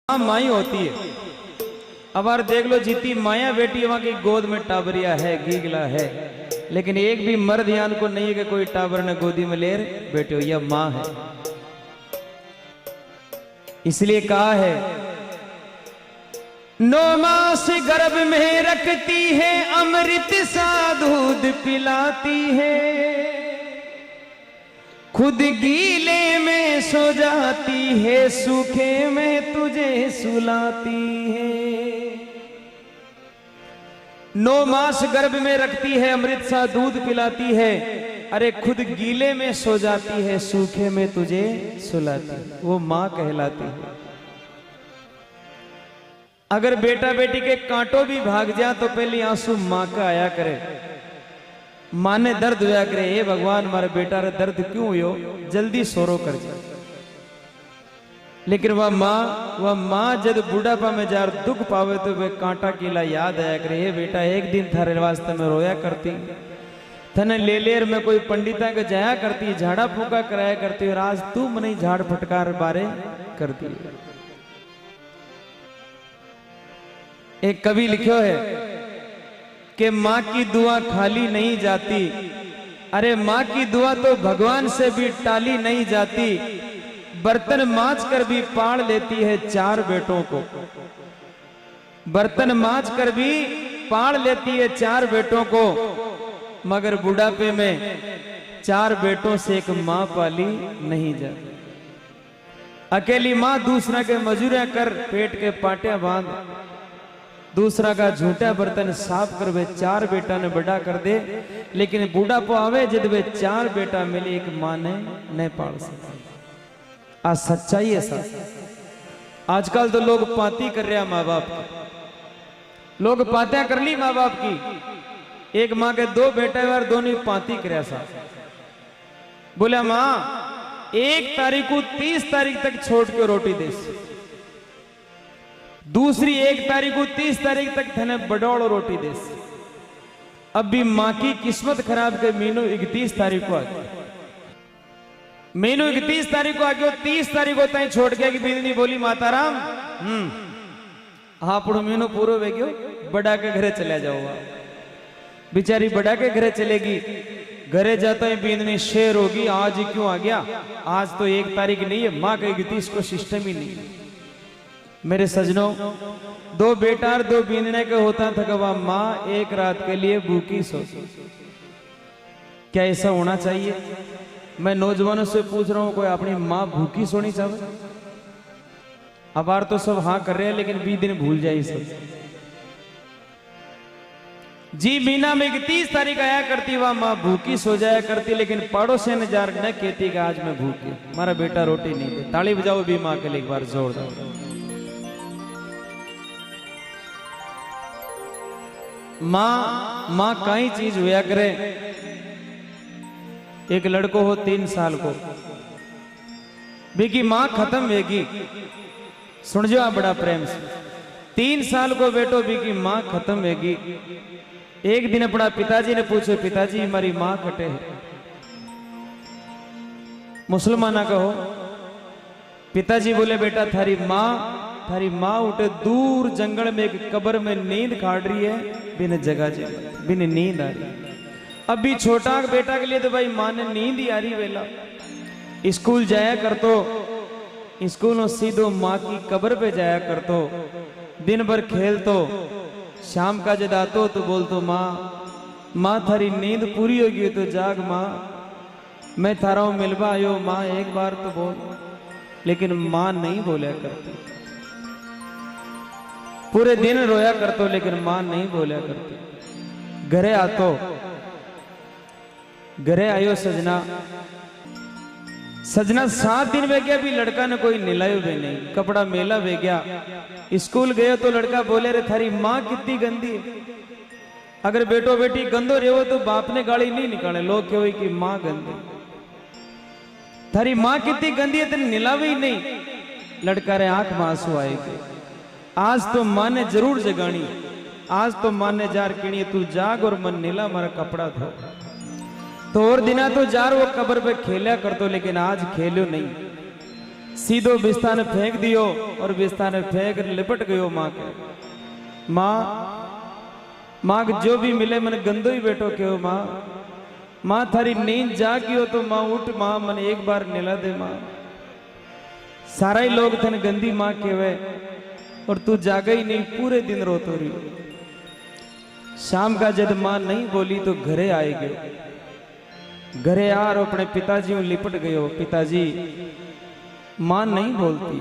माई होती है। अब यार देख लो जितनी माया बेटी वहां की गोद में टाबरिया है, गीगला है, लेकिन एक भी मर्द यान को नहीं है कि कोई टाबर ने गोदी में ले बेटे हो, यह मां है। इसलिए कहा है 9 मास गर्भ में रखती है, अमृत सा दूध पिलाती है, खुद गीले में सो जाती है, सूखे में तुझे सुलाती है। 9 मास गर्भ में रखती है, अमृत सा दूध पिलाती है, अरे खुद गीले में सो जाती है, सूखे में तुझे सुलाती है। वो मां कहलाती है। अगर बेटा बेटी के कांटों भी भाग जाए तो पहले आंसू मां का आया करे, मां ने दर्द हुआ करे, हे भगवान मारे बेटा रे दर्द क्यों हुयो, जल्दी सोरो कर जा। लेकिन वह मां जब बुढ़ापा में जार दुख पावे तो वह कांटा कीला याद आया करे, हे बेटा एक दिन थारे वास्ते में रोया करती, थने ले लेर में कोई पंडिता के जाया करती, झाड़ा फूका कराया करती, और आज तू मने झाड़ फटकार बारे करती। एक कवि लिखो है कि मां की दुआ खाली नहीं जाती, अरे मां की दुआ तो भगवान से भी टाली नहीं जाती, बर्तन मांज कर भी पाड़ लेती है 4 बेटों को, बर्तन मांज कर भी पाड़ लेती है 4 बेटों को, मगर बुढ़ापे में 4 बेटों से एक मां पाली नहीं जाती। अकेली मां दूसरा के मजूरियां कर पेट के पाटियां बांध, दूसरा का झूठा बर्तन साफ कर वे 4 बेटा ने बड़ा कर दे, लेकिन बूढ़ापा आवे जब वे 4 बेटा मिले एक मां ने नहीं पाल सके। आज सच्चाई है सर। आजकल तो लोग पाती कर रहे हैं माँ बाप की, लोग पातियां कर ली माँ बाप की। एक माँ के 2 बेटे और दोनों पाती कर सा, बोला माँ 1 तारीख को 30 तारीख तक छोड़ के रोटी दे, दूसरी 1 तारीख को 30 तारीख तक थने बडौड़ रोटी दे। अब भी मां की किस्मत खराब के मीनू 31 तारीख को आ गया, मीनू 31 तारीख को आ गया, 30 तारीख को तय छोड़ के बींदनी बोली माताराम हाँ पढ़ो मीनू पूरा वे गयो, बड़ा के घरे चला जाओगा। बेचारी बड़ा के घरे चलेगी, घरे जाता ही बींदनी शेर होगी, आज ही क्यों आ गया, आज तो 1 तारीख नहीं है, मां के 31 को सिस्टम ही नहीं। मेरे सजनों 2 बेटा और 2 बींदने के होता था वह मां 1 रात के लिए भूखी सो। क्या ऐसा होना चाहिए? मैं नौजवानों से पूछ रहा हूं, कोई अपनी मां भूखी सोनी चाहे? अब बार तो सब हाँ कर रहे हैं, लेकिन 20 दिन भूल जाए सब। जी मीना में 31 तारीख आया करती, वह मां भूखी सो जाया करती, लेकिन पड़ोसी ने जार न कहती कि आज मैं भूखी, हमारा बेटा रोटी नहीं दे। ताली बजाओ भी मां के लिए एक बार जोरदार। मां कई चीज हुआ करे। एक लड़को हो 3 साल को, बेकी मां खत्म होगी, सुन जो बड़ा प्रेम से, 3 साल को बेटो बेकी मां खत्म होगी। एक दिन अपना पिताजी ने पूछो, पिताजी हमारी मां कटे है? मुसलमाना कहो। पिताजी बोले बेटा थारी मां उठे दूर जंगल में एक कब्र में नींद काट रही है, बिन जगह बिन नींद आ रही। अभी छोटा बेटा के लिए तो भाई मां ने नींद ही आ रही वेला, स्कूल जाया कर तो स्कूल में सीधो मां की कब्र पे जाया कर तो, दिन भर खेल तो, शाम का जब आतो तो बोल तो मां थारी नींद पूरी होगी तो जाग मां, मैं थारा मिलवा आयो मां एक बार तो बोल। लेकिन मां नहीं बोला करती, पूरे दिन रोया करतो, लेकिन मां नहीं बोला करती। घरे आयो सजना 7 दिन वे गया, भी लड़का ने कोई निलायो भी नहीं, कपड़ा मेला वे गया। स्कूल गयो तो लड़का बोले रे थारी मां कितनी गंदी है। अगर बेटो बेटी गंदो रहो तो बाप ने गाली नहीं निकाले, लोग कहे कि मां गंदी, थारी मां कितनी गंदी है, तेने निलावे ही नहीं। लड़का रे आंख में आंसू आएगी, आज तो मां ने जरूर जगानी, आज तो मां ने जार किणी, तू जाग और मन नीला मारा कपड़ा धो। तो और दिना तो जार वो कब्र पे खेला कर तो, लेकिन आज खेलो नहीं। सीधो बिस्तार ने फेंक दियो और बिस्तार ने फेंक लिपट गयो माँ के। माँ माँ जो भी मिले मन गंदो ही बेटो क्यों माँ। माँ थारी नींद जागी हो तो माँ उठ माँ मन एक बार निला दे माँ। सारा ही लोग थन गंदी माँ केवे और तू जागा ही नहीं, पूरे दिन रोतो रही। शाम का जब माँ नहीं बोली तो घरे आए गए। घरे आ और अपने पिताजी लिपट गए हो। पिताजी माँ नहीं बोलती,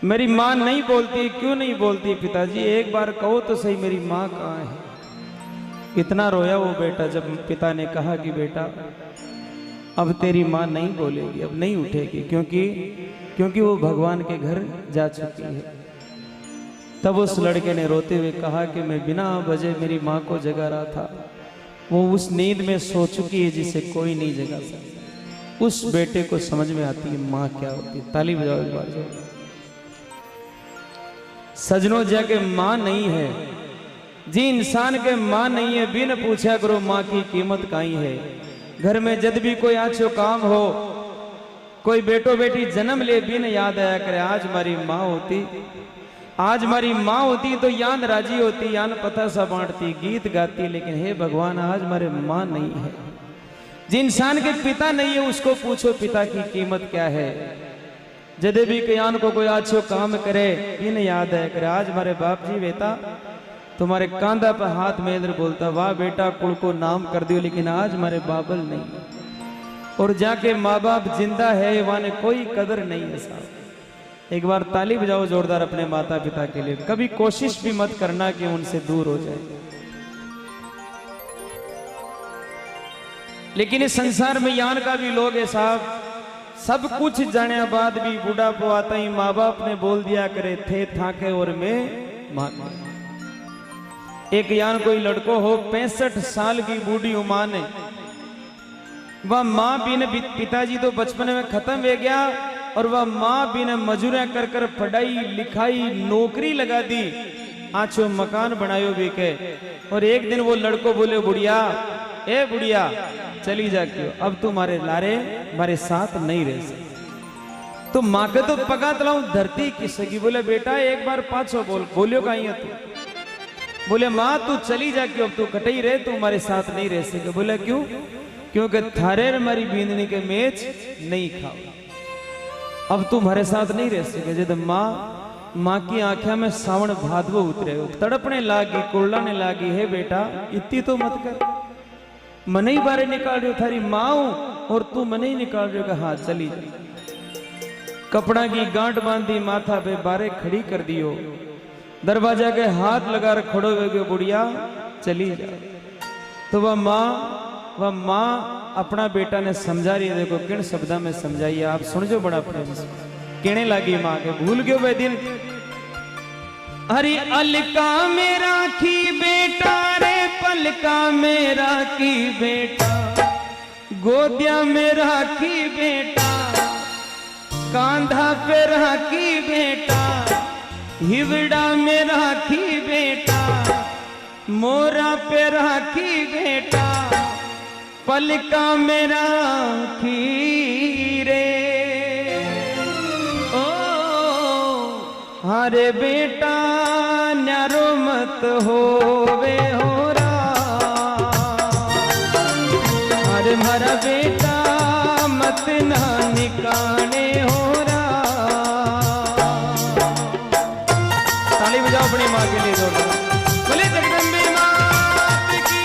मेरी माँ नहीं बोलती, क्यों नहीं बोलती पिताजी, एक बार कहो तो सही मेरी माँ कहाँ है। इतना रोया वो बेटा जब पिता ने कहा कि बेटा अब तेरी माँ नहीं बोलेगी, अब नहीं उठेगी, क्योंकि वो भगवान के घर जा चुकी है। तब उस लड़के ने रोते हुए कहा कि मैं बिना वजह मेरी माँ को जगा रहा था, वो उस नींद में सो चुकी है जिसे कोई नहीं जगा सकता। उस बेटे को समझ में आती है माँ क्या होती है। ताली बजाओ एक बार जो। सजनों जाके माँ नहीं है, जी इंसान के माँ नहीं है, बिन पूछा करो माँ की कीमत काई है। घर में जब भी कोई अच्छो काम हो, कोई बेटो बेटी जन्म ले, बिन याद आया करे आज हमारी माँ होती, आज हमारी माँ होती तो यान राजी होती, यान पता सा बांटती, गीत गाती। लेकिन हे भगवान आज हमारे माँ नहीं है। जिन इंसान के पिता नहीं है उसको पूछो पिता की कीमत क्या है। जब भी कयान को कोई अच्छो काम करे, बिन याद है करे आज हमारे बाप जी बेटा तुम्हारे कांधा पर हाथ में इधर बोलता वाह बेटा कुल को नाम कर दियो, लेकिन आज हमारे बाबल नहीं। और जाके माँ बाप जिंदा है वहां कोई कदर नहीं है साहब। एक बार ताली बजाओ जोरदार अपने माता पिता के लिए। कभी कोशिश भी मत करना कि उनसे दूर हो जाए। लेकिन इस संसार में यान का भी लोग है साहब, सब कुछ जाने बाद भी बुढ़ापो आता ही माँ बाप ने बोल दिया करे थे थाके और मैं मां। एक यान कोई लड़को हो 65 साल की बूढ़ी उमा ने, वह माँ बिन पिताजी तो बचपन में खत्म हो गया और वह माँ बिन मजूरियां कर कर पढ़ाई लिखाई नौकरी लगा दी, आछो मकान बनायो भी के। और एक दिन वो लड़को बोले बुढ़िया ए बुढ़िया चली जा क्यों, अब तू मारे लारे मारे साथ नहीं रह सकती। तो माँ के तो पगा तलाऊ धरती किसकी। बोले बेटा एक बार पाछो बोलियो कहीं है तू। बोले माँ तू चली जा क्यों, अब तू कटई रहे, तू हमारे साथ नहीं रह सके। बोले क्यों, क्योंकि थारे हमारी बींदनी के मेच नहीं खाओ, अब तू हमारे साथ नहीं रह सके। जब माँ की आंखें में सावन भादवो उतरे, तड़पने लागी कुरलाने लागी, है बेटा इतनी तो मत कर, मन ही बारे निकाल रहे हो, थारी माँ हूं और तू मन ही निकाल रहे हो। हाँ चली जा। कपड़ा की गांठ बांधी माथा पे बारे खड़ी कर दियो, दरवाजा के हाथ लगा कर खड़ो हो गए बुढ़िया चली जा। तो वह माँ अपना बेटा ने समझा रही है। देखो किन शब्दा में समझाइए आप सुन जो बड़ा प्रेम से। कहने लगी माँ के भूल गयो वे दिन, अरे अलका में राखी बेटा रे पलका में राखी बेटा, गोदिया में राखी बेटा, कांधा पे राखी बेटा, हिवड़ा में राखी बेटा, मोरा पे राखी बेटा, पलका में राखी रे। ओ हरे बेटा न्यारो मत होवे होरा, अरे मारा बेटा मत ना निकाने होरा। ताली बजाओ अपनी माँ के लिए जोरदार। बोले जगदम्बे मात की।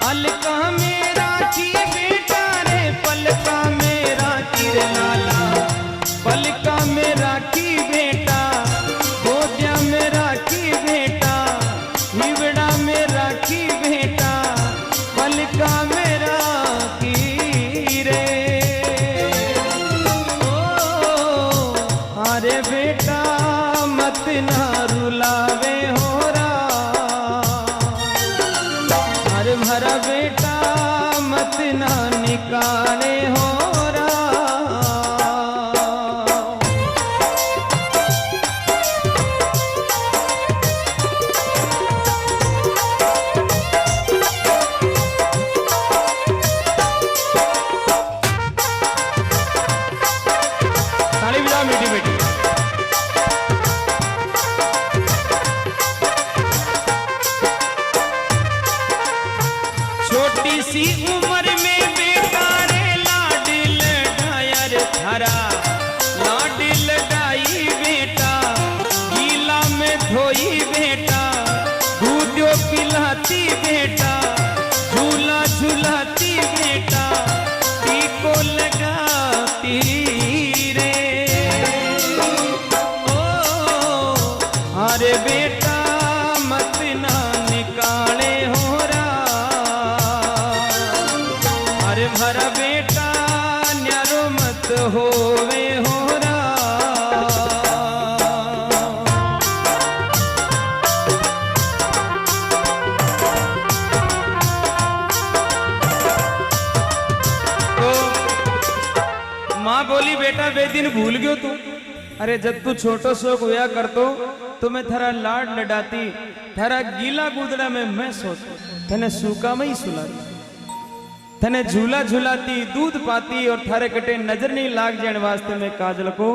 अलका में राखी बेटा रे पलका में राखी रे लाला, पलका में राखी बेटा, गोदिया में राखी बेटा, हिवड़ा में राखी बेटा, पलका में राखी रे। अरे बेटा मत ना रुलावे होरा, अरे भरा बेटा मत ना निकाले होरा। भरा बेटा न्यारो मत होवे होरा। माँ बोली बेटा वे दिन भूल गयो तू। अरे जब तू छोटो सो हुआ करतो तो मैं थारा लाड लडाती, थारा गीला गुदड़ा में मैं सोती, थने सूखा में ही सुलाती, थने झूला झूलाती, दूध पाती और थारे कटे नजर नहीं लाग जाने वास्ते मैं काजल को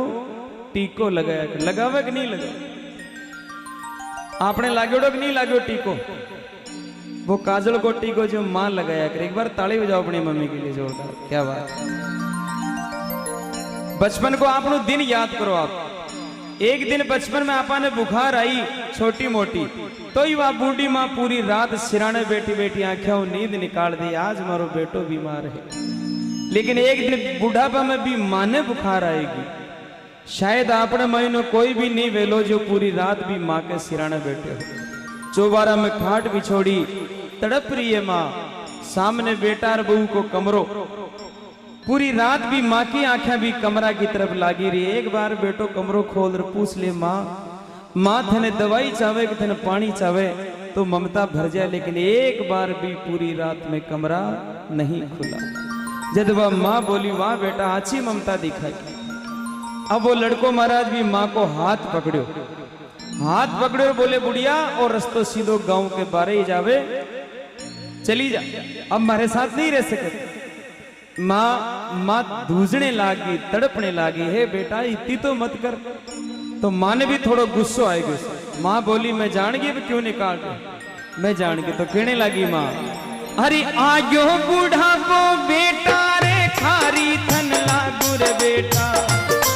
टीको लगाया। लगावे कि नहीं लगा? आपने लागोड़ो कि नहीं लागो टीको? वो काजल को टीको जो मां लगाया कर। एक बार ताली बजाओ अपनी मम्मी के लिए जोरदार। क्या बात। बचपन को आप दिन याद करो। आप एक दिन बचपन में आपा ने बुखार आई छोटी मोटी, तो ही वह बूढ़ी माँ पूरी रात सिराने बैठी बैठी आंखें नींद निकाल दी, आज मारो बेटो बीमार है। लेकिन एक दिन बुढ़ापा में भी माँ ने बुखार आएगी। शायद आपने महीनों कोई भी नहीं वेलो जो पूरी रात भी माँ के सिराने बैठे हो। चौबारा में खाट बिछोड़ी तड़प रही है माँ, सामने बेटा और बहू को कमरो। पूरी रात भी माँ की आंखें भी कमरा की तरफ लागी रही। एक बार बेटो कमरो खोल कर पूछ ले माँ थने दवाई चावे कि थने पानी चावे तो ममता भर जाए। लेकिन एक बार भी पूरी रात में कमरा नहीं खुला। जब वह माँ बोली वाह बेटा अच्छी ममता दिखाई। अब वो लड़को महाराज भी माँ को हाथ पकड़ो और बोले बुढ़िया और रस्तो सीधो गांव के बारे ही जावे, चली जा, अब हमारे साथ नहीं रह सके। माँ धूजने लागी, तड़पने लागी, है बेटा इतनी तो मत कर। तो माँ ने भी थोड़ा गुस्सो आएगी। माँ बोली मैं जान गई अब क्यों निकाल रही, मैं जान गई। तो कहने लगी माँ अरे आयो बूढ़ा वो बेटा रे खारी थन लागू रे बेटा,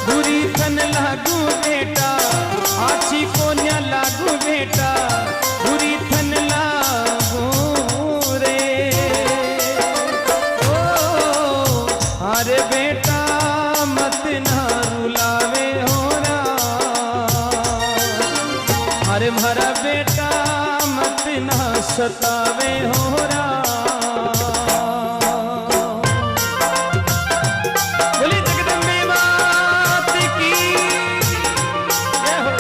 बुरी थन लागू बेटा, आछी कोन्या लागू बेटा, बुरी थन लागू रे। अरे बेटा मत ना रुलावे होरा, अरे भरा बेटा मत ना सतावे होरा। बोली जगदम्बे मात की जय हो।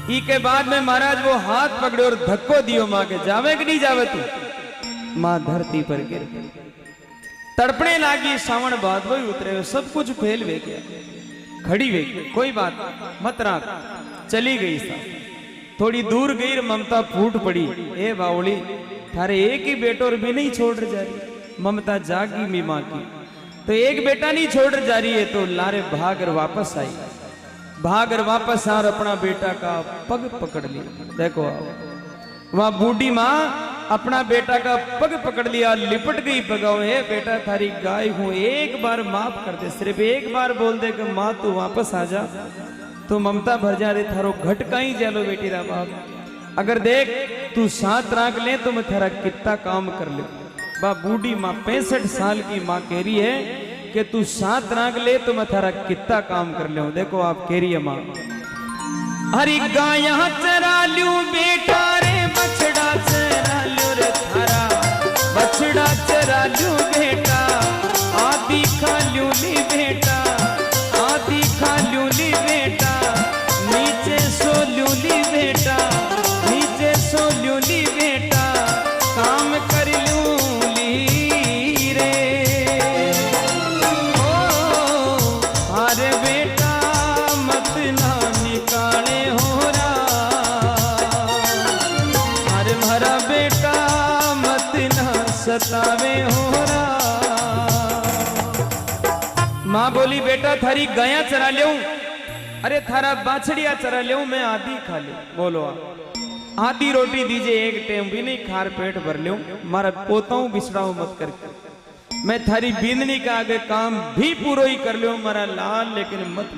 ई के बाद में महाराज वो हाथ पकड़े और धक्को दियो माँ के, जावे कि नहीं जावे तू? माँ धरती पर गिर तड़पने लागी। सावन बाद वही उतरे, सब कुछ फेल वे गया, खड़ी वे गई, कोई बात मत राख, चली गई। थोड़ी दूर गई, ममता फूट पड़ी। ए बावली थारे एक ही बेटो और भी नहीं छोड़ जा रही। ममता जागी मी माँ की, तो एक बेटा नहीं छोड़ जा रही है, तो लारे भाग वापस आई। भाग वापस आ अपना बेटा का पग पकड़ लिया। देखो वहां बूढ़ी माँ अपना बेटा का पग पकड़ लिया, लिपट गई पगाओ। है बेटा थारी गाय हूं, एक बार माफ कर दे, सिर्फ एक बार बोल दे कि माँ तू वापस आ जा, तो ममता भर जा रही। थारो घटका ही जालो बेटी रा बाप। अगर देख तू साथ राख ले तो मैं थारा कितना काम कर ले। बा बूढ़ी माँ 65 साल की माँ कह रही है कि तू साथ राख ले तो मैं थारा कितना काम कर ले। देखो आप कह रही है माँ, हरी गाया चरा लू बेटा रे, बछड़ा चरा लू रे थारा, बछड़ा चरा लू बेटा, आदि खा लू ली बेटा, आदि खा लू ली बेटा, नीचे सो लू ली बेटा, नीचे सो लू ली बेटा, काम कर लू ली रे। ओ अरे बेटा मत ना निकाले होरा, अरे भरा बेटा मत ना सतावे होरा। माँ बोली बेटा थारी गाया चरा ले, अरे थारा बाछड़िया चरा ले, मैं आधी खा ले। बोलो आधी रोटी दीजिए, एक टाइम भी नहीं खार पेट भर ले, मारा पोताऊ बिछड़ाऊ मत करके। मैं थारी बींदनी का आगे काम भी पूरा ही कर लो मारा लाल, लेकिन मत।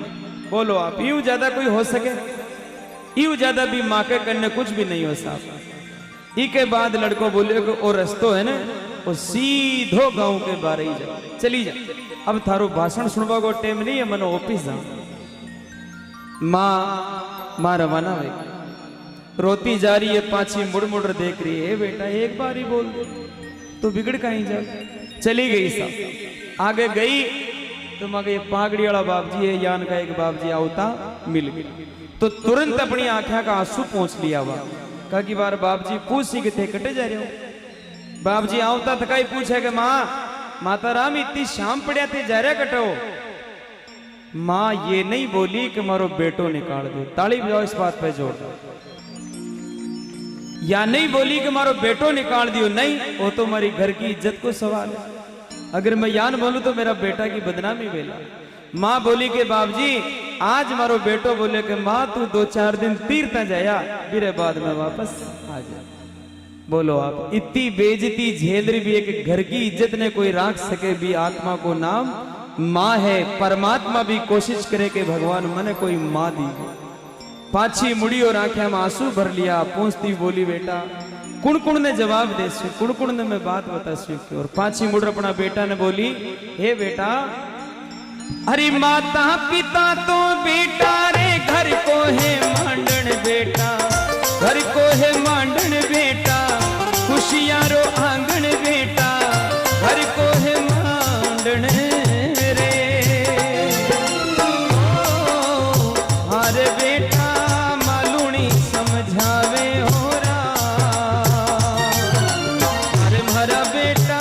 बोलो आप यूं ज्यादा कोई हो सके? यूं ज्यादा भी माँ के करने कुछ भी नहीं हो सकता। ई के बाद लड़को बोले कि ओ रस्तो है ना, वो सीधो गांव के बारे ही जा, चली जा। अब थारो भाषण सुनवा को टाइम नहीं है, मनो ऑफिस जा। माँ रवाना हुई। रोती जा रही है, पाछी मुड़ मुड़ देख रही है। बेटा एक बार ही बोल दे तो बिगड़ कहीं जा। चली गई साहब, आगे गई तो मगे पागड़ी वाला बाप जी है, यान का एक बाप जी आवता मिल गया तो तुरंत अपनी आंखों का आंसू पहुंच लिया। हुआ कहा कि बार बाप जी पूछ सी कितने कटे जा रहे हो। बाप जी आवता था कहीं पूछे कि माँ माता राम इतनी शाम पड़िया थे जा रहे कटो। माँ ये नहीं बोली कि मारो बेटो निकाल दो, ताली बजाओ इस बात पे जोर दो। या नहीं बोली कि मारो बेटो निकाल दियो, नहीं वो तो हमारी घर की इज्जत को सवाल है। अगर मैं यान बोलूं तो मेरा बेटा की बदनामी वेला। माँ बोली के बाप जी आज मारो बेटो बोले कि माँ तू 2-4 दिन तीर्थ जाया, फिर बाद में वापस आ जा। बोलो आप इतनी बेइज्जती झेल रही भी है कि घर की इज्जत ने कोई राख सके भी, आत्मा को नाम माँ है। परमात्मा भी कोशिश करे कि भगवान मने कोई माँ दी। पाछी मुड़ी और आंखें में आंसू भर लिया, पूछती बोली बेटा कुण ने जवाब दे सु, कुण ने मैं बात बता सु। और पाछी मुड़ अपना बेटा ने बोली हे बेटा, अरे माता पिता तो बेटा रे घर को है मांडन बेटा, घर को है मांडन बेटा, खुशियारो आंगन बेटा, घर को है मांडन रे। अरे बेटा मालूनी समझावे हो रा, अरे मारा बेटा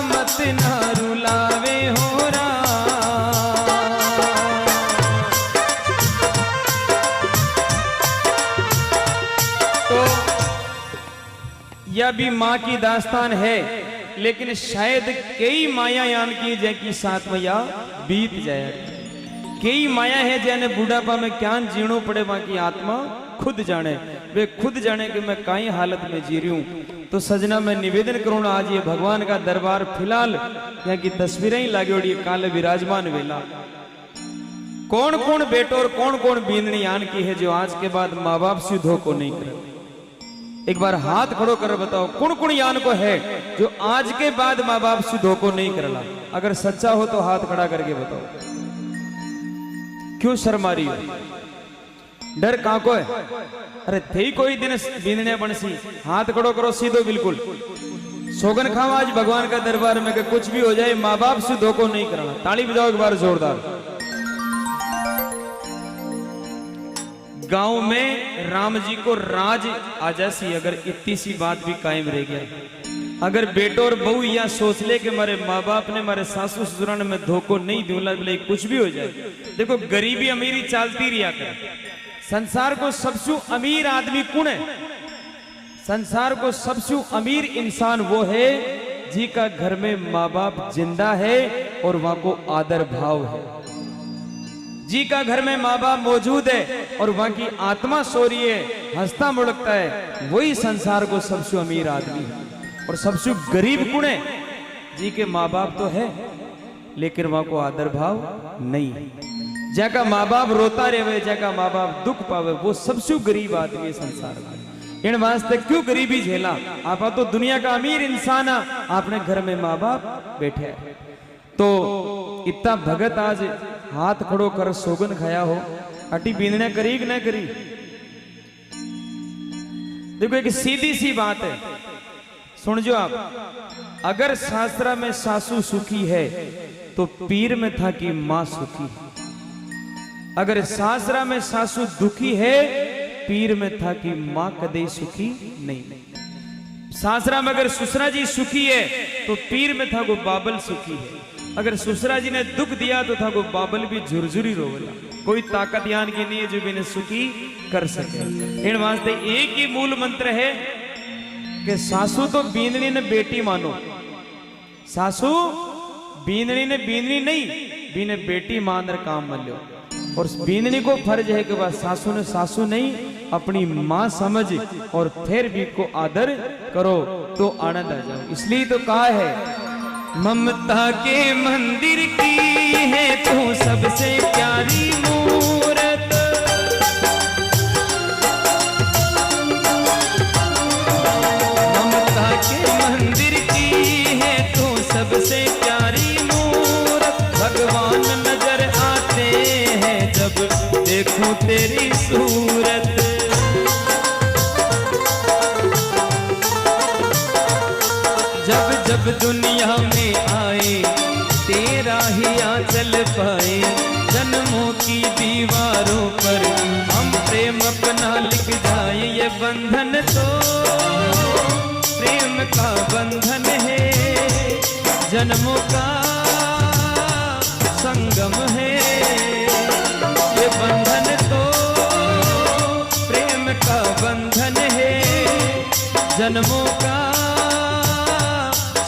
मत ना रुलावे हो रा। तो यह भी माँ की दास्तान है, लेकिन शायद कई माया यान की जय की साथ में या बीत जाए। कई माया है जैने बुढ़ापा में क्या जीणो पड़े, वहां की आत्मा खुद जाने, वे खुद जाने कि मैं काई हालत में जी रही हूं। तो सजना मैं निवेदन करूं आज ये भगवान का दरबार, फिलहाल यहाँ की तस्वीरें ही लागे और ये काले विराजमान वेला। कौन कौन बेटो और कौन कौन बींदनी यान की है जो आज के बाद माँ बाप से धोखो नहीं करे। एक बार हाथ खड़ो कर बताओ कौन कौन यान को है जो आज के बाद माँ बाप से धोखो नहीं करला। अगर सच्चा हो तो हाथ खड़ा करके बताओ। क्यों शर्मा रही हो, डर कहां को है? अरे थे कोई दिन बींदने बनसी, हाथ खड़ो करो सीधो बिल्कुल। सोगन खाओ आज भगवान का दरबार में कि कुछ भी हो जाए माँ बाप से धोखो नहीं करना। ताली बजाओ एक बार जोरदार। गांव में राम जी को राज आ जासी, अगर इतनी सी बात भी कायम रह गया। अगर बेटो और बहू या सोच ले कि मारे माँ बाप ने मारे सासू ससुराल में धोखो नहीं दूंगा, बोले कुछ भी हो जाए। देखो गरीबी अमीरी चलती रिया कर। संसार को सबसे अमीर आदमी कौन है? संसार को सबसे अमीर इंसान वो है जी का घर में माँ बाप जिंदा है और वहां को आदर भाव है। जी का घर में माँ बाप मौजूद है और वहां की आत्मा सो रही है, हंसता मुड़कता है, वही संसार को सबसे अमीर आदमी है। और सबसे गरीब कौन है? जी के माँ बाप तो है लेकिन वहां को आदर भाव नहीं है। जैका माँ बाप रोता रहे, जैका माँ बाप दुख पावे, वो सबसे गरीब आदमी है संसार में। इन वास्ते क्यों गरीबी झेला? आप तो दुनिया का अमीर इंसान है, आपने घर में माँ बाप बैठे है। तो इतना भगत आज हाथ खड़ो कर सोगन खाया हो, अटी बींदने करी कि न करी? देखो एक सीधी सी बात है, सुन जो आप। अगर शास्त्रा में सासू सुखी है तो पीर में था कि मां सुखी है। अगर शास्त्रा में सासू दुखी है, पीर में था कि मां कदे सुखी नहीं। शास्त्रा में अगर ससुरा जी सुखी है तो पीर में था को बाबल सुखी है। अगर ससुरा जी ने दुख दिया तो था को बाबल भी झुरझुरी रोवला। कोई ताकत यान की नहीं है जो बिना सुखी कर सके। इन वास्ते एक ही मूल मंत्र है कि सासू तो बींदनी ने बेटी मानो। सासू बींदनी ने बींदनी नहीं, बीने बेटी मान कर काम मान लो। और बींदनी को फर्ज है कि वह सासू ने सासू नहीं अपनी मां समझ और फिर भी को आदर करो तो आनंद आ जाओ। इसलिए तो कहा है ममता के मंदिर की है तू सबसे प्यारी मूरत। ममता के मंदिर की है तू सबसे प्यारी मूरत। भगवान नजर आते हैं जब देखूं तेरी सूरत। जब दुनिया में आए तेरा ही आंचल पाए, जन्मों की दीवारों पर हम प्रेम अपना लिख जाए। ये बंधन तो प्रेम का बंधन है, जन्मों का संगम है। ये बंधन तो प्रेम का बंधन है, जन्मों का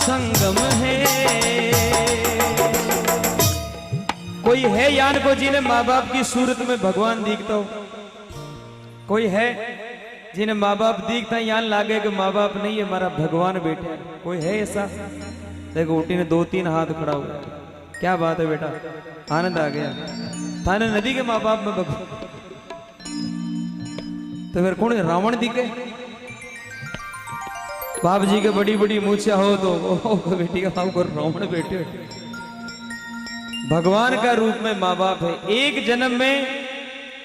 संगम है। कोई है यान को जिन्हें माँ बाप की सूरत में भगवान दिखता हो? कोई है जिन्हें माँ बाप दिखता है यान लागे कि माँ बाप नहीं है हमारा भगवान बेटा है? कोई है ऐसा? देखो उठी ने 2-3 हाथ खड़ा हुआ। क्या बात है बेटा, आनंद आ गया। थाने नदी के माँ बाप में भगवान तो फिर कौन है? रावण दिखे? बाप जी के बड़ी बड़ी मूछा हो तो बेटी का बाप को रावण बेटे। भगवान का रूप में माँ बाप है। एक जन्म में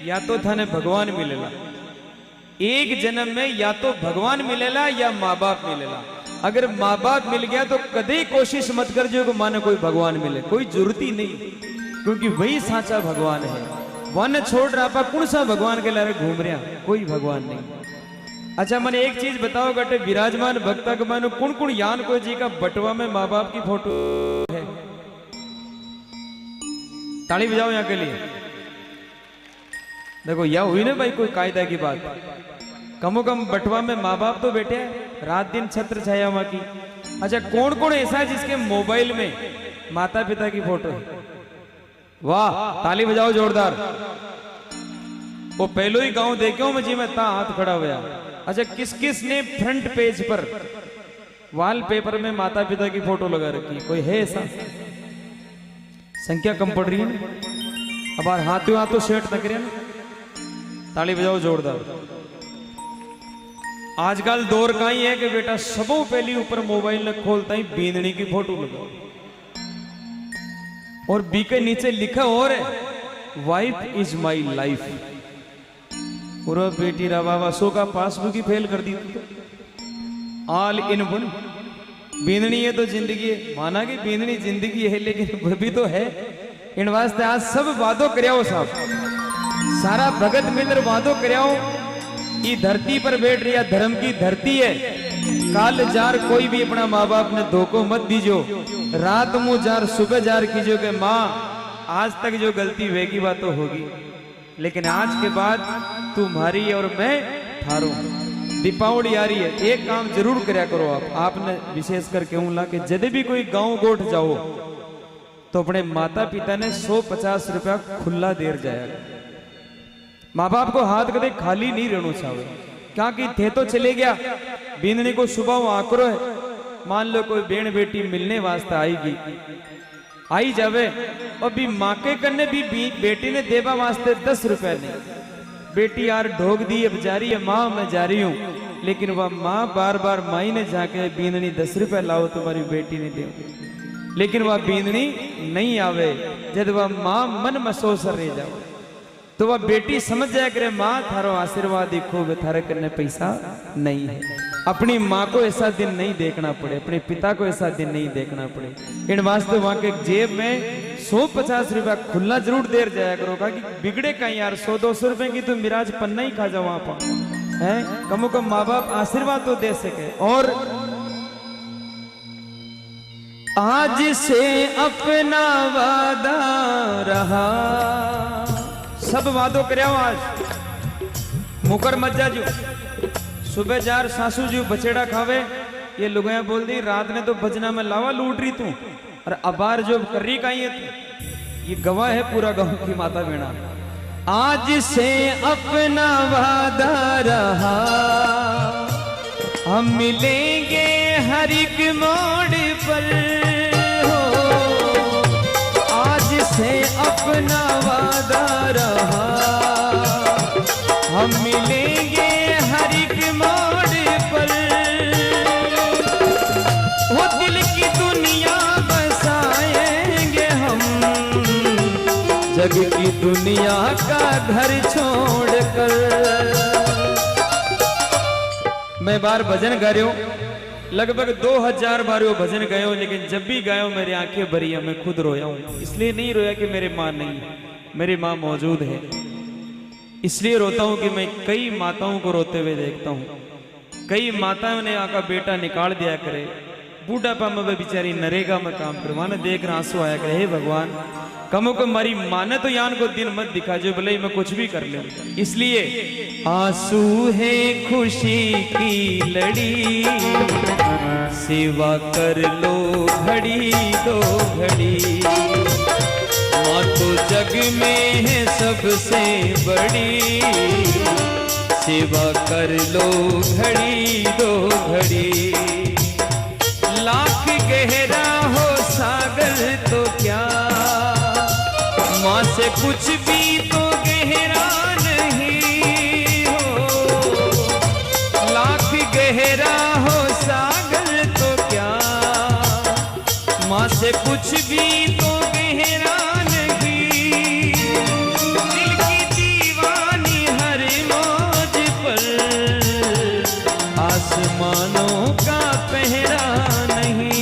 या तो थाने भगवान मिलेला, एक जन्म में या तो भगवान मिलेला या माँ बाप मिलेला। अगर माँ बाप मिल गया तो कभी कोशिश मत कर जो कि माने कोई भगवान मिले, कोई जरूरत ही नहीं, क्योंकि वही साचा भगवान है। वन छोड़ रहा पा कौन सा भगवान के लारे घूम रहा, कोई भगवान नहीं। अच्छा मैंने एक चीज बताओ गटे, विराजमान भक्ता के मानो कौन कौन यान को जी का बटवा में माँ बाप की फोटो है? ताली बजाओ यहाँ के लिए। देखो यह हुई ना भाई कोई कायदा की बात। कमो कम बटवा में माँ बाप तो बैठे हैं, रात दिन छत्र छाया माँ की। अच्छा कौन कौन ऐसा है जिसके मोबाइल में माता पिता की फोटो है? वाह ताली बजाओ जोरदार। वो पहलो ही गांव देखो मुझे मैं ता हाथ खड़ा हुआ। अच्छा किस किस ने फ्रंट पेज पर वॉलपेपर में माता पिता की फोटो लगा रखी? कोई है ऐसा? संख्या कम पड़ रही है। अब हाथों हाथों सेट तक रहे ना, ताली बजाओ जोरदार। आजकल दौर का ही है कि बेटा सबों पहली ऊपर मोबाइल ने खोलता ही बींदनी की फोटो लगाओ और बी के नीचे लिखा और है वाइफ इज माई लाइफ। पूरा बेटी रा बाबा सो का पासबुक ही फेल कर दी तो ऑल इन वन। बींदनी है तो जिंदगी है, माना कि बींदनी जिंदगी है लेकिन वह भी तो है। इन वास्ते आज सब वादों कराओ साहब, सारा भगत मित्र वादों कराओ। ये धरती पर बैठ रही धर्म की धरती है। काल जार कोई भी अपना माँ बाप ने धोखो मत दीजो। रात मुँह जार सुबह जार कीजो के माँ आज तक जो गलती वेगी बात तो होगी, लेकिन आज के बाद तुम्हारी और मैं थारो। दीपावली आ रही है, एक काम जरूर करया करो आपने विशेष करके ला कि जब भी कोई गांव गोठ जाओ तो अपने माता पिता ने 150 रुपया खुला देर जाएगा। माँ बाप को हाथ कदे खाली नहीं रहना चाहिए, क्योंकि थे तो चले गया बींदनी को सुबह आकरो है। मान लो कोई बेण बेटी मिलने वास्ते आएगी, आई जावे और भी माँ के करने भी बेटी ने देवा वास्ते 10 रुपया नहीं। बेटी यार ढोक दी अब जा रही है, माँ मैं जा रही हूँ, लेकिन वह माँ बार बार माई ने जाके बींदनी 10 रुपया लाओ तुम्हारी बेटी ने दे, लेकिन वह बींदनी नहीं आवे। जब वह माँ मन मसोस रह जाओ तो वह बेटी समझ जाए करे माँ थारो आशीर्वाद देखो थारे करने पैसा नहीं है। अपनी माँ को ऐसा दिन नहीं देखना पड़े, अपने पिता को ऐसा दिन नहीं देखना पड़े। इन वास्ते वहां के जेब में 150 रुपया खुला जरूर देर जाया करो कि बिगड़े कहीं यार 100-200 रुपए की तो मिराज पन्ना ही खा जाओ वहां पर है। कमो कम माँ बाप आशीर्वाद तो दे सके। और आज से अपना वादा रहा, सब वादों करे आज मुकर मत जाजू। सुबह जार सासू जी बचेड़ा खावे, ये लुगाया बोल दी रात ने तो भजना में लावा लूट रही तू, और अबार जो कर रही कहीं है तू। ये गवाह है पूरा गांव की माता बेड़ा। आज से अपना वादा रहा, हम मिलेंगे हर एक मोड़ पर हो। आज से अपना वादा रहा, हम मिलेंगे हर एक मोड़ पर हो। दिल की दुनिया बसाएंगे हम, जग की दुनिया का घर छोड़कर। मैं बार भजन गा रही हूं, लगभग 2000 बार वो भजन गायो, लेकिन जब भी गायो मेरी आंखें भरी है, मैं खुद रोया हूं। इसलिए नहीं रोया कि मेरी माँ नहीं, मेरी माँ मौजूद है। इसलिए रोता हूं कि मैं कई माताओं को रोते हुए देखता हूं। कई माताओं ने आका बेटा निकाल दिया करे, बूढ़ापा में वे बेचारी नरेगा में काम करवाना, देख रहा आंसू आया करे, हे भगवान कमो को हमारी माँ ने तो यान को दिन मत दिखा जो भले मैं कुछ भी कर लूं। इसलिए आंसू है खुशी की लड़ी, सेवा कर लो घड़ी दो घड़ी, माँ तो जग में है सबसे बड़ी, सेवा कर लो घड़ी दो घड़ी। लाख गहरा हो सागर तो क्या, माँ से कुछ भी तो गहरा नहीं हो। लाख गहरा हो सागर तो क्या, माँ से कुछ भी तो गहरा नहीं। दिल की दीवानी हर मौज पर, आसमानों का पहरा नहीं।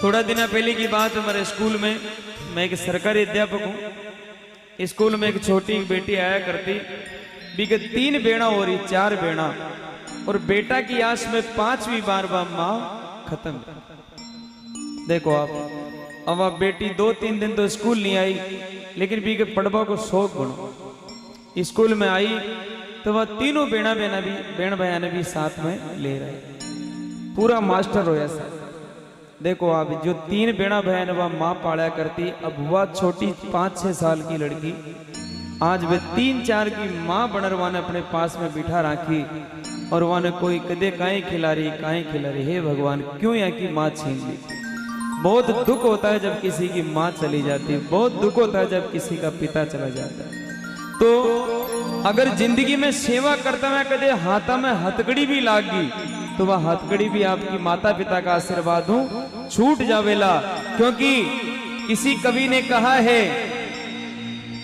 थोड़ा दिन पहले की बात, हमारे स्कूल में, मैं एक सरकारी अध्यापक हूँ। स्कूल में एक छोटी बेटी आया करती, बीके 3 बेड़ा हो रही, 4 बेड़ा, और बेटा की आस में 5वीं बार माँ खत्म। देखो आप, अब आप बेटी 2-3 दिन तो स्कूल नहीं आई, लेकिन बीके पढ़वा को शौक बनो। स्कूल में आई तो वह तीनों बेड़ा बेण बयाने भी साथ में ले रहे, पूरा मास्टर होया सर। देखो आप, जो 3 बेड़ा बहन वह माँ पाड़ा करती, अब वह छोटी 5-6 साल की लड़की आज वे 3-4 की माँ बनरवाने अपने पास में बिठा रखी, और वह ने कोई कदे काहे खिला रही। हे भगवान क्यों यहाँ की माँ छीन ली। बहुत दुख होता है जब किसी की माँ चली जाती है, बहुत दुख होता है जब किसी का पिता चला जाता है। तो अगर जिंदगी में सेवा करता मैं कदे हाथा में हथकड़ी भी लाग गई, तो वह हथकड़ी भी आपकी माता पिता का आशीर्वाद हूं छूट जावेला। क्योंकि किसी कवि ने कहा है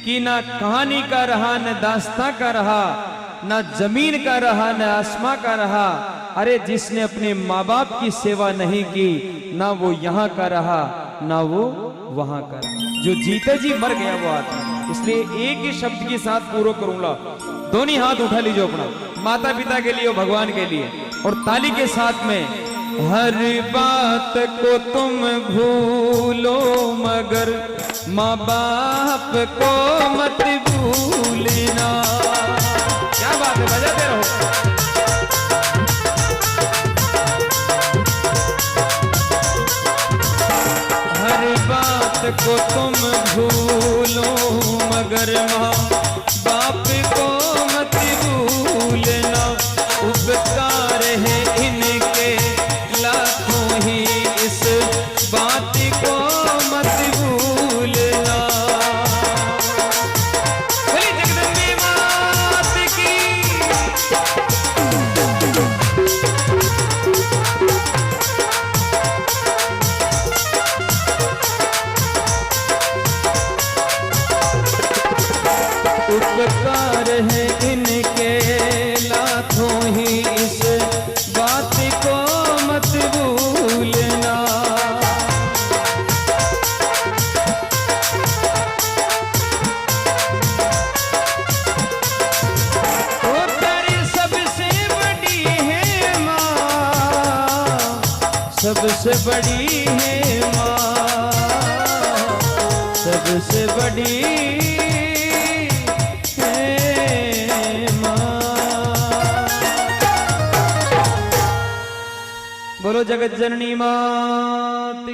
कि ना कहानी का रहा, न दास्तां का रहा, ना जमीन का रहा, न आसमां का रहा। अरे जिसने अपने माँ बाप की सेवा नहीं की, ना वो यहाँ का रहा, ना वो वहां का रहा। जो जीते जी मर गया वो आदमी। इसलिए एक ही शब्द के साथ पूरा करूंगा, दोनों हाथ उठा लीजिए अपना, माता पिता के लिए और भगवान के लिए, और ताली के साथ में। हर बात को तुम भूलो मगर माँ बाप को मत भूलना। क्या बात है, बजाते रहो। हर बात को तुम भूलो मगर माँ बाप को मत भूलना। उपकार है इनके लाखों ही, इस बात को मत भूलना। बोली जगदम्बे मात की। उपकार है इनके लाखों ही, इस बात को मत भूलना। वो तेरी सबसे बड़ी है माँ, सबसे बड़ी है माँ, सबसे बड़ी बोलो जगत जननी मात